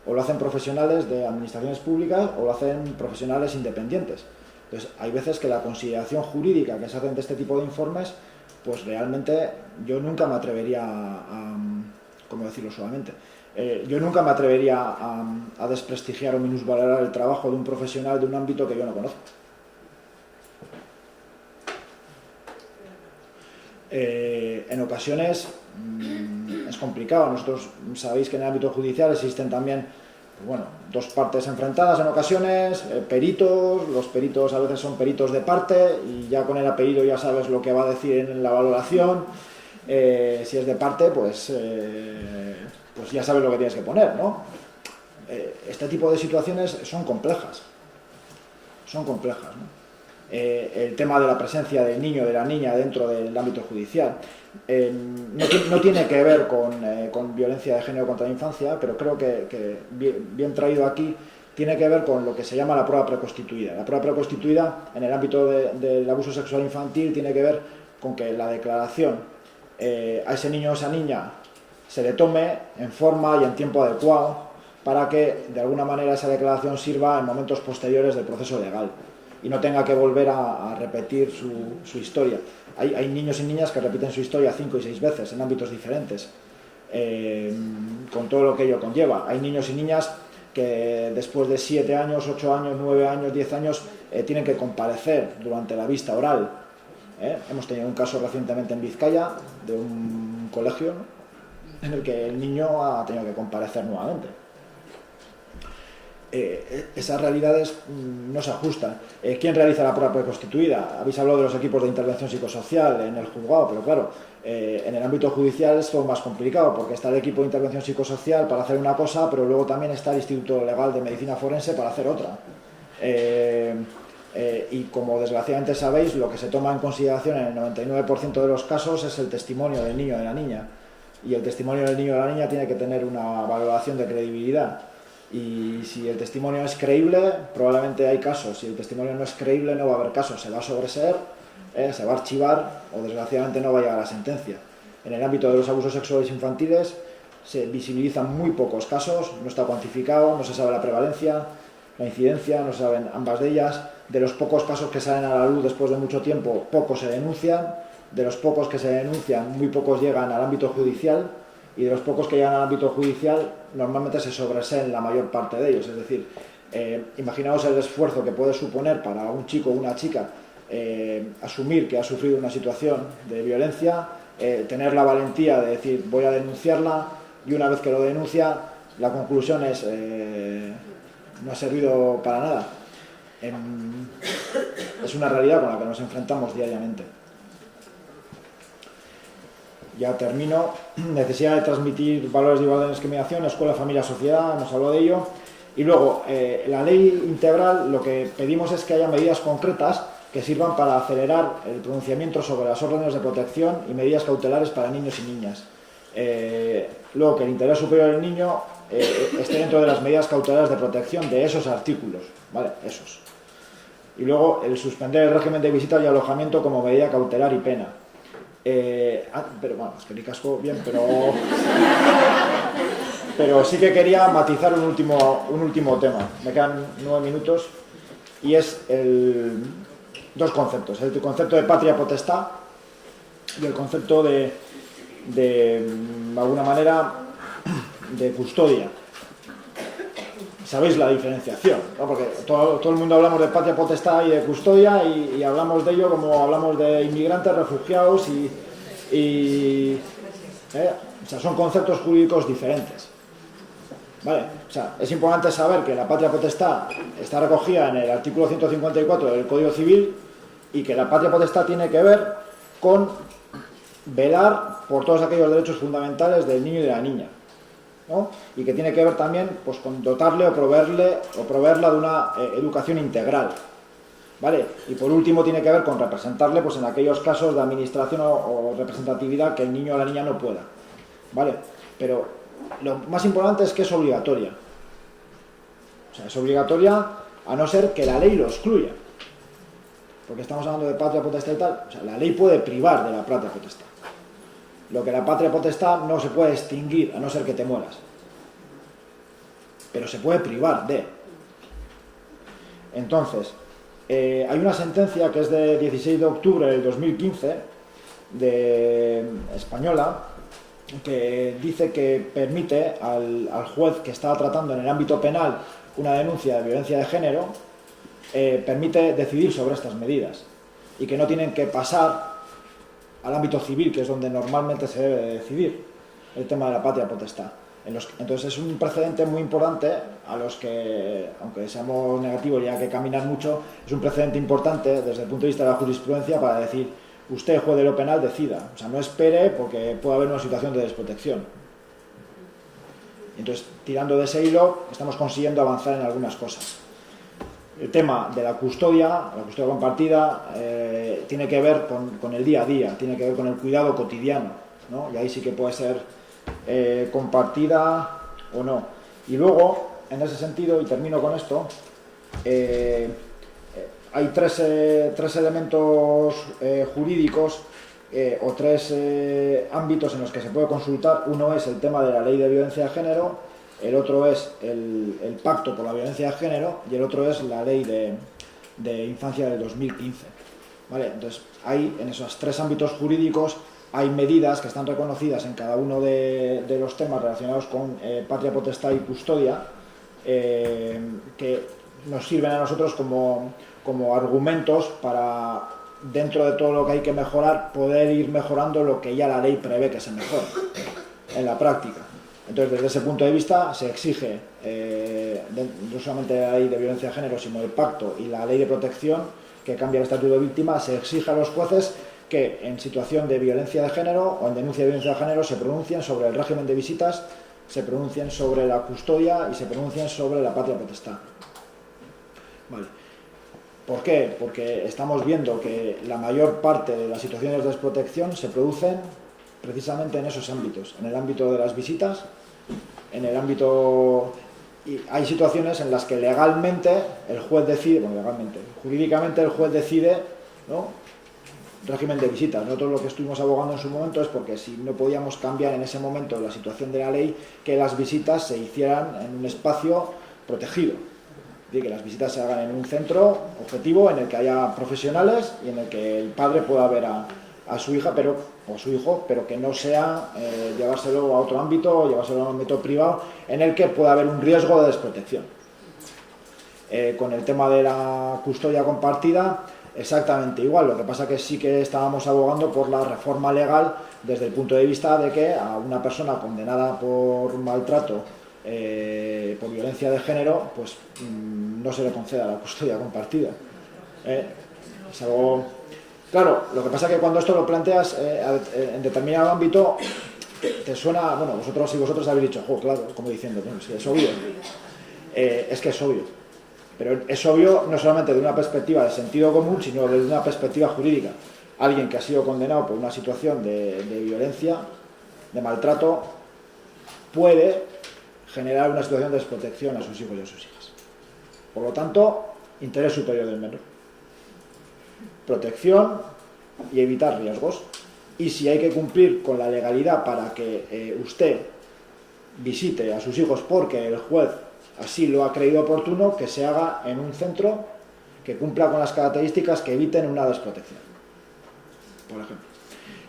o lo hacen profesionales de administraciones públicas, o lo hacen profesionales independientes. Entonces, hay veces que la consideración jurídica que se hacen de este tipo de informes, pues realmente yo nunca me atrevería a ¿cómo decirlo suavemente? Yo nunca me atrevería a desprestigiar o minusvalorar el trabajo de un profesional de un ámbito que yo no conozco. En ocasiones es complicado. Nosotros sabéis que en el ámbito judicial existen también, pues bueno, dos partes enfrentadas en ocasiones, peritos. Los peritos a veces son peritos de parte y ya con el apellido ya sabes lo que va a decir en la valoración. Si es de parte, pues ya sabes lo que tienes que poner, ¿no? Este tipo de situaciones son complejas, ¿no? El tema de la presencia del niño o de la niña dentro del ámbito judicial no tiene que ver con violencia de género contra la infancia, pero creo que bien traído aquí tiene que ver con lo que se llama la prueba preconstituida. La prueba preconstituida en el ámbito del abuso sexual infantil tiene que ver con que la declaración a ese niño o esa niña se le tome en forma y en tiempo adecuado para que de alguna manera esa declaración sirva en momentos posteriores del proceso legal y no tenga que volver a repetir su historia. Hay niños y niñas que repiten su historia 5 y 6 veces en ámbitos diferentes, con todo lo que ello conlleva. Hay niños y niñas que después de 7 años, 8 años, 9 años, 10 años tienen que comparecer durante la vista oral. Hemos tenido un caso recientemente en Vizcaya de un colegio, ¿no?, en el que el niño ha tenido que comparecer nuevamente. Esas realidades no se ajustan. ¿Quién realiza la prueba preconstituida? Habéis hablado de los equipos de intervención psicosocial en el juzgado, pero claro, en el ámbito judicial es todo más complicado, porque está el equipo de intervención psicosocial para hacer una cosa, pero luego también está el Instituto Legal de Medicina Forense para hacer otra. Y como desgraciadamente sabéis, lo que se toma en consideración en el 99% de los casos es el testimonio del niño o de la niña, y el testimonio del niño o de la niña tiene que tener una valoración de credibilidad. Y si el testimonio es creíble, probablemente hay casos. Si el testimonio no es creíble, no va a haber casos. Se va a sobreseer, se va a archivar o desgraciadamente no va a llegar a la sentencia. En el ámbito de los abusos sexuales infantiles se visibilizan muy pocos casos, no está cuantificado, no se sabe la prevalencia, la incidencia, no se saben ambas de ellas. De los pocos casos que salen a la luz después de mucho tiempo, pocos se denuncian. De los pocos que se denuncian, muy pocos llegan al ámbito judicial. Y de los pocos que llegan al ámbito judicial, normalmente se sobreseen la mayor parte de ellos. Es decir, imaginaos el esfuerzo que puede suponer para un chico o una chica asumir que ha sufrido una situación de violencia, tener la valentía de decir voy a denunciarla, y una vez que lo denuncia, la conclusión es no ha servido para nada. Es una realidad con la que nos enfrentamos diariamente. Ya termino. Necesidad de transmitir valores de igualdad en discriminación, escuela, familia, sociedad, hemos hablado de ello. Y luego, la ley integral, lo que pedimos es que haya medidas concretas que sirvan para acelerar el pronunciamiento sobre las órdenes de protección y medidas cautelares para niños y niñas. Luego, que el interés superior del niño esté dentro de las medidas cautelares de protección de esos artículos, ¿vale? Esos. Y luego, el suspender el régimen de visita y alojamiento como medida cautelar y pena. Pero bueno, es que ni casco bien, pero sí que quería matizar un último tema. Me quedan 9 minutos y es dos conceptos: el concepto de patria potestad y el concepto de alguna manera de custodia. Sabéis la diferenciación, ¿no? Porque todo el mundo hablamos de patria potestad y de custodia y hablamos de ello como hablamos de inmigrantes, refugiados o sea, son conceptos jurídicos diferentes, ¿vale? O sea, es importante saber que la patria potestad está recogida en el artículo 154 del Código Civil y que la patria potestad tiene que ver con velar por todos aquellos derechos fundamentales del niño y de la niña, ¿no? Y que tiene que ver también pues, con dotarle o proveerla de una educación integral, ¿vale? Y por último tiene que ver con representarle pues, en aquellos casos de administración o representatividad que el niño o la niña no pueda, ¿vale? Pero lo más importante es que es obligatoria. O sea, es obligatoria a no ser que la ley lo excluya, porque estamos hablando de patria potestad y tal. O sea, la ley puede privar de la patria potestad. Lo que la patria potestad no se puede extinguir, a no ser que te mueras. Pero se puede privar de. Entonces, hay una sentencia que es de 16 de octubre del 2015, española, que dice que permite al juez que está tratando en el ámbito penal una denuncia de violencia de género, permite decidir sobre estas medidas y que no tienen que pasar al ámbito civil, que es donde normalmente se debe de decidir el tema de la patria potestad. Entonces es un precedente muy importante a los que, aunque seamos negativos y hay que caminar mucho, es un precedente importante desde el punto de vista de la jurisprudencia para decir, usted, juez de lo penal, decida. O sea, no espere porque puede haber una situación de desprotección. Entonces, tirando de ese hilo, estamos consiguiendo avanzar en algunas cosas. El tema de la custodia compartida, tiene que ver con el día a día, tiene que ver con el cuidado cotidiano, ¿no? Y ahí sí que puede ser compartida o no. Y luego, en ese sentido, y termino con esto, hay tres elementos jurídicos o tres ámbitos en los que se puede consultar. Uno es el tema de la ley de violencia de género, el otro es el pacto por la violencia de género y el otro es la ley de infancia del 2015. ¿Vale? Entonces, en esos tres ámbitos jurídicos hay medidas que están reconocidas en cada uno de los temas relacionados con patria, potestad y custodia, que nos sirven a nosotros como argumentos para, dentro de todo lo que hay que mejorar, poder ir mejorando lo que ya la ley prevé que se mejore en la práctica. Entonces, desde ese punto de vista, se exige no solamente la ley de violencia de género, sino el pacto y la ley de protección, que cambia el estatuto de víctima. Se exige a los jueces que en situación de violencia de género o en denuncia de violencia de género se pronuncien sobre el régimen de visitas, se pronuncien sobre la custodia y se pronuncien sobre la patria potestad. Vale. ¿Por qué? Porque estamos viendo que la mayor parte de las situaciones de desprotección se producen precisamente en esos ámbitos, en el ámbito de las visitas, en el ámbito... Y hay situaciones en las que legalmente el juez decide, jurídicamente el juez decide, ¿no?, régimen de visitas. Nosotros lo que estuvimos abogando en su momento es porque si no podíamos cambiar en ese momento la situación de la ley, que las visitas se hicieran en un espacio protegido. Es decir, que las visitas se hagan en un centro objetivo en el que haya profesionales y en el que el padre pueda ver a su hija o su hijo, pero que no sea llevárselo a otro ámbito, llevárselo a un ámbito privado en el que pueda haber un riesgo de desprotección. Con el tema de la custodia compartida, exactamente igual. Lo que pasa que sí que estábamos abogando por la reforma legal desde el punto de vista de que a una persona condenada por maltrato, por violencia de género, pues no se le conceda la custodia compartida. Es algo... Claro, lo que pasa es que cuando esto lo planteas en determinado ámbito, te suena, bueno, vosotros y vosotros habéis dicho, claro, como diciendo, bueno, sí, es obvio. Es que es obvio. Pero es obvio no solamente de una perspectiva de sentido común, sino desde una perspectiva jurídica. Alguien que ha sido condenado por una situación de violencia, de maltrato, puede generar una situación de desprotección a sus hijos y a sus hijas. Por lo tanto, interés superior del menor. Protección y evitar riesgos. Y si hay que cumplir con la legalidad para que usted visite a sus hijos porque el juez así lo ha creído oportuno, que se haga en un centro que cumpla con las características que eviten una desprotección, por ejemplo.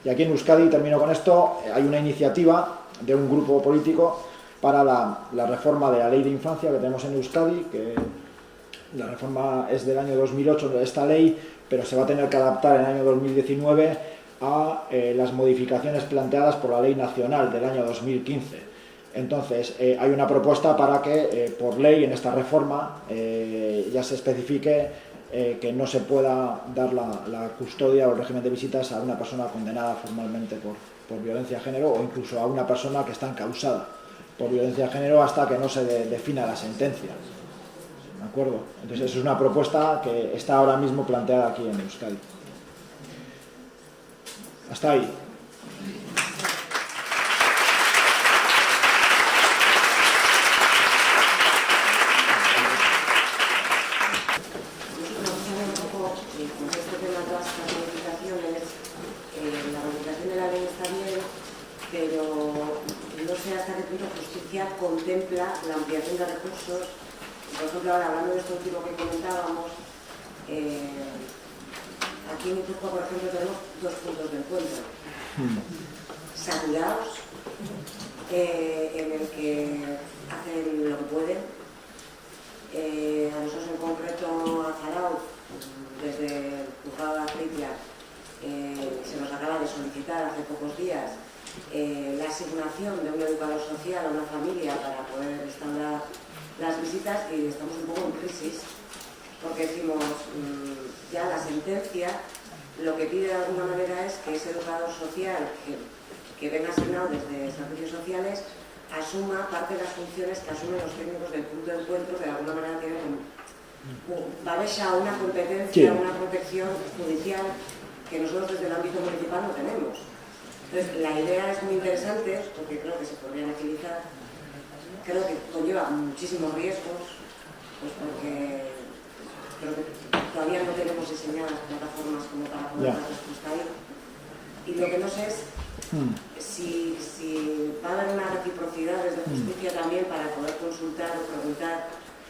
Y aquí en Euskadi, termino con esto, hay una iniciativa de un grupo político para la reforma de la ley de infancia que tenemos en Euskadi, que la reforma es del año 2008 de esta ley, pero se va a tener que adaptar en el año 2019 a las modificaciones planteadas por la ley nacional del año 2015. Entonces, hay una propuesta para que, por ley, en esta reforma, ya se especifique que no se pueda dar la custodia o el régimen de visitas a una persona condenada formalmente por violencia de género, o incluso a una persona que está encausada por violencia de género hasta que no se defina la sentencia. ¿De acuerdo? Entonces, eso es una propuesta que está ahora mismo planteada aquí en Euskadi. Hasta ahí. Contempla la ampliación de recursos. Por ejemplo, ahora hablando de esto último que comentábamos, aquí en Guipúzcoa, por ejemplo, tenemos dos puntos de encuentro saturados, en el que hacen lo que pueden. A nosotros en concreto, a Zarauz, desde el juzgado de Azpeitia, se nos acaba de solicitar hace pocos días la asignación de un educador social a una familia para poder instaurar las visitas, y estamos un poco en crisis porque decimos, ya la sentencia lo que pide de alguna manera es que ese educador social que venga asignado desde servicios sociales asuma parte de las funciones que asumen los técnicos del punto de encuentro, que de alguna manera tienen una competencia, una protección judicial que nosotros desde el ámbito municipal no tenemos. Entonces, la idea es muy interesante porque creo que se podrían agilizar, creo que conlleva muchísimos riesgos, pues porque creo que todavía no tenemos diseñadas plataformas como para poder dar respuesta ahí. Y lo que no sé es si va a haber una reciprocidad desde justicia también para poder consultar o preguntar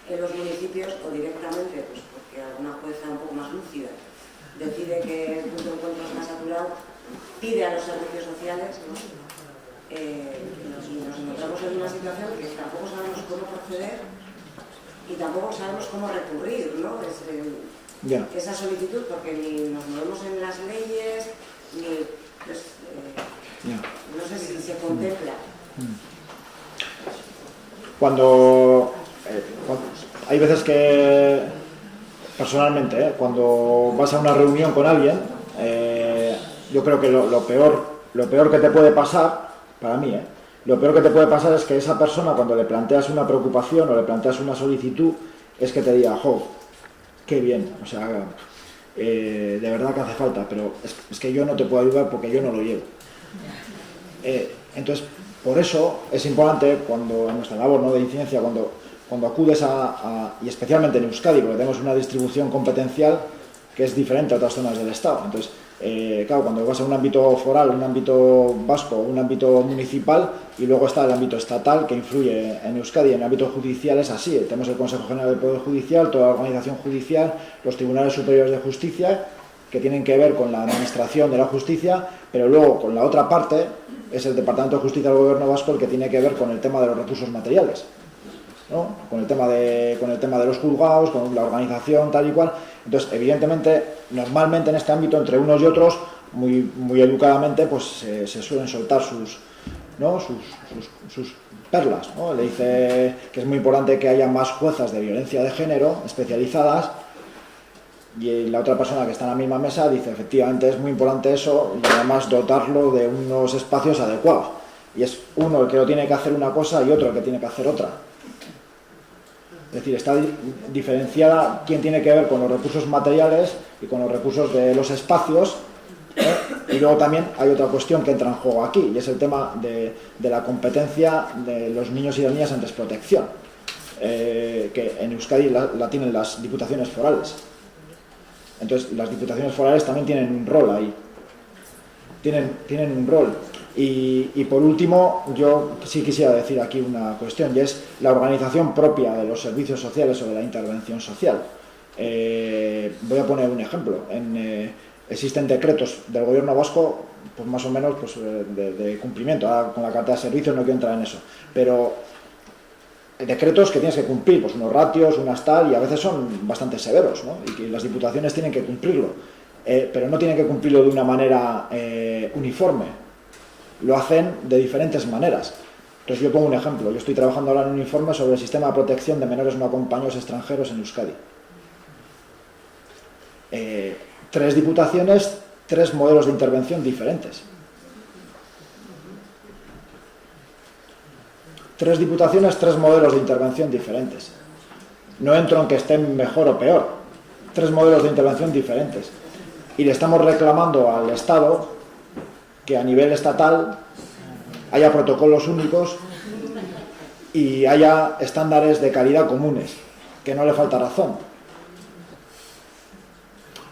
en los municipios, o directamente, pues porque alguna jueza un poco más lúcida decide que el punto de encuentro está saturado, pide a los servicios sociales, ¿no? Nos encontramos en una situación que tampoco sabemos cómo proceder y tampoco sabemos cómo recurrir, ¿no? Esa solicitud, porque ni nos movemos en las leyes, ni pues, no sé si se contempla. Cuando hay veces que personalmente, cuando vas a una reunión con alguien, yo creo que lo peor que te puede pasar, para mí, lo peor que te puede pasar es que esa persona, cuando le planteas una preocupación o le planteas una solicitud, es que te diga, jo, qué bien, o sea, de verdad que hace falta, pero es que yo no te puedo ayudar porque yo no lo llevo. Entonces, por eso es importante cuando en nuestra labor, ¿no?, de incidencia, cuando acudes y especialmente en Euskadi, porque tenemos una distribución competencial que es diferente a otras zonas del Estado. Entonces, claro, cuando vas a un ámbito foral, un ámbito vasco, un ámbito municipal, y luego está el ámbito estatal que influye en Euskadi. En el ámbito judicial es así, tenemos el Consejo General del Poder Judicial, toda la organización judicial, los tribunales superiores de justicia, que tienen que ver con la administración de la justicia, pero luego con la otra parte es el Departamento de Justicia del Gobierno Vasco el que tiene que ver con el tema de los recursos materiales, ¿no? Con el tema de los juzgados, con la organización tal y cual. Entonces, evidentemente, normalmente en este ámbito, entre unos y otros, muy educadamente, pues se suelen soltar sus perlas, ¿no? Le dice que es muy importante que haya más juezas de violencia de género especializadas, y la otra persona que está en la misma mesa dice, efectivamente es muy importante eso, y además dotarlo de unos espacios adecuados. Y es uno el que lo tiene que hacer una cosa y otro el que tiene que hacer otra. Es decir, está diferenciada quién tiene que ver con los recursos materiales y con los recursos de los espacios, y luego también hay otra cuestión que entra en juego aquí, y es el tema de la competencia de los niños y las niñas en desprotección, que en Euskadi la tienen las diputaciones forales. Entonces, las diputaciones forales también tienen un rol ahí. Tienen un rol. Y por último, yo sí quisiera decir aquí una cuestión, y es la organización propia de los servicios sociales o de la intervención social. Voy a poner un ejemplo. Existen decretos del Gobierno vasco, pues más o menos pues, de cumplimiento. Ahora, con la Carta de Servicios no quiero entrar en eso. Pero decretos que tienes que cumplir, pues unos ratios, unas tal, y a veces son bastante severos, ¿no? Y que las diputaciones tienen que cumplirlo, pero no tienen que cumplirlo de una manera uniforme, lo hacen de diferentes maneras. Entonces yo pongo un ejemplo, yo estoy trabajando ahora en un informe sobre el sistema de protección de menores no acompañados extranjeros en Euskadi. 3 diputaciones, 3 modelos de intervención diferentes. 3 diputaciones, 3 modelos de intervención diferentes. No entro en que estén mejor o peor. 3 modelos de intervención diferentes. Y le estamos reclamando al Estado que a nivel estatal haya protocolos únicos y haya estándares de calidad comunes, que no le falta razón.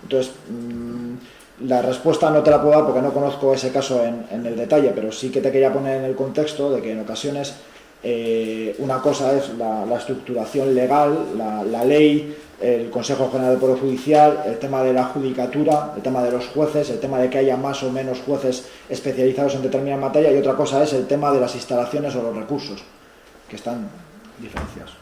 Entonces, la respuesta no te la puedo dar porque no conozco ese caso en el detalle, pero sí que te quería poner en el contexto de que en ocasiones una cosa es la estructuración legal, la ley, el Consejo General del Poder Judicial, el tema de la judicatura, el tema de los jueces, el tema de que haya más o menos jueces especializados en determinada materia, y otra cosa es el tema de las instalaciones o los recursos, que están diferenciados.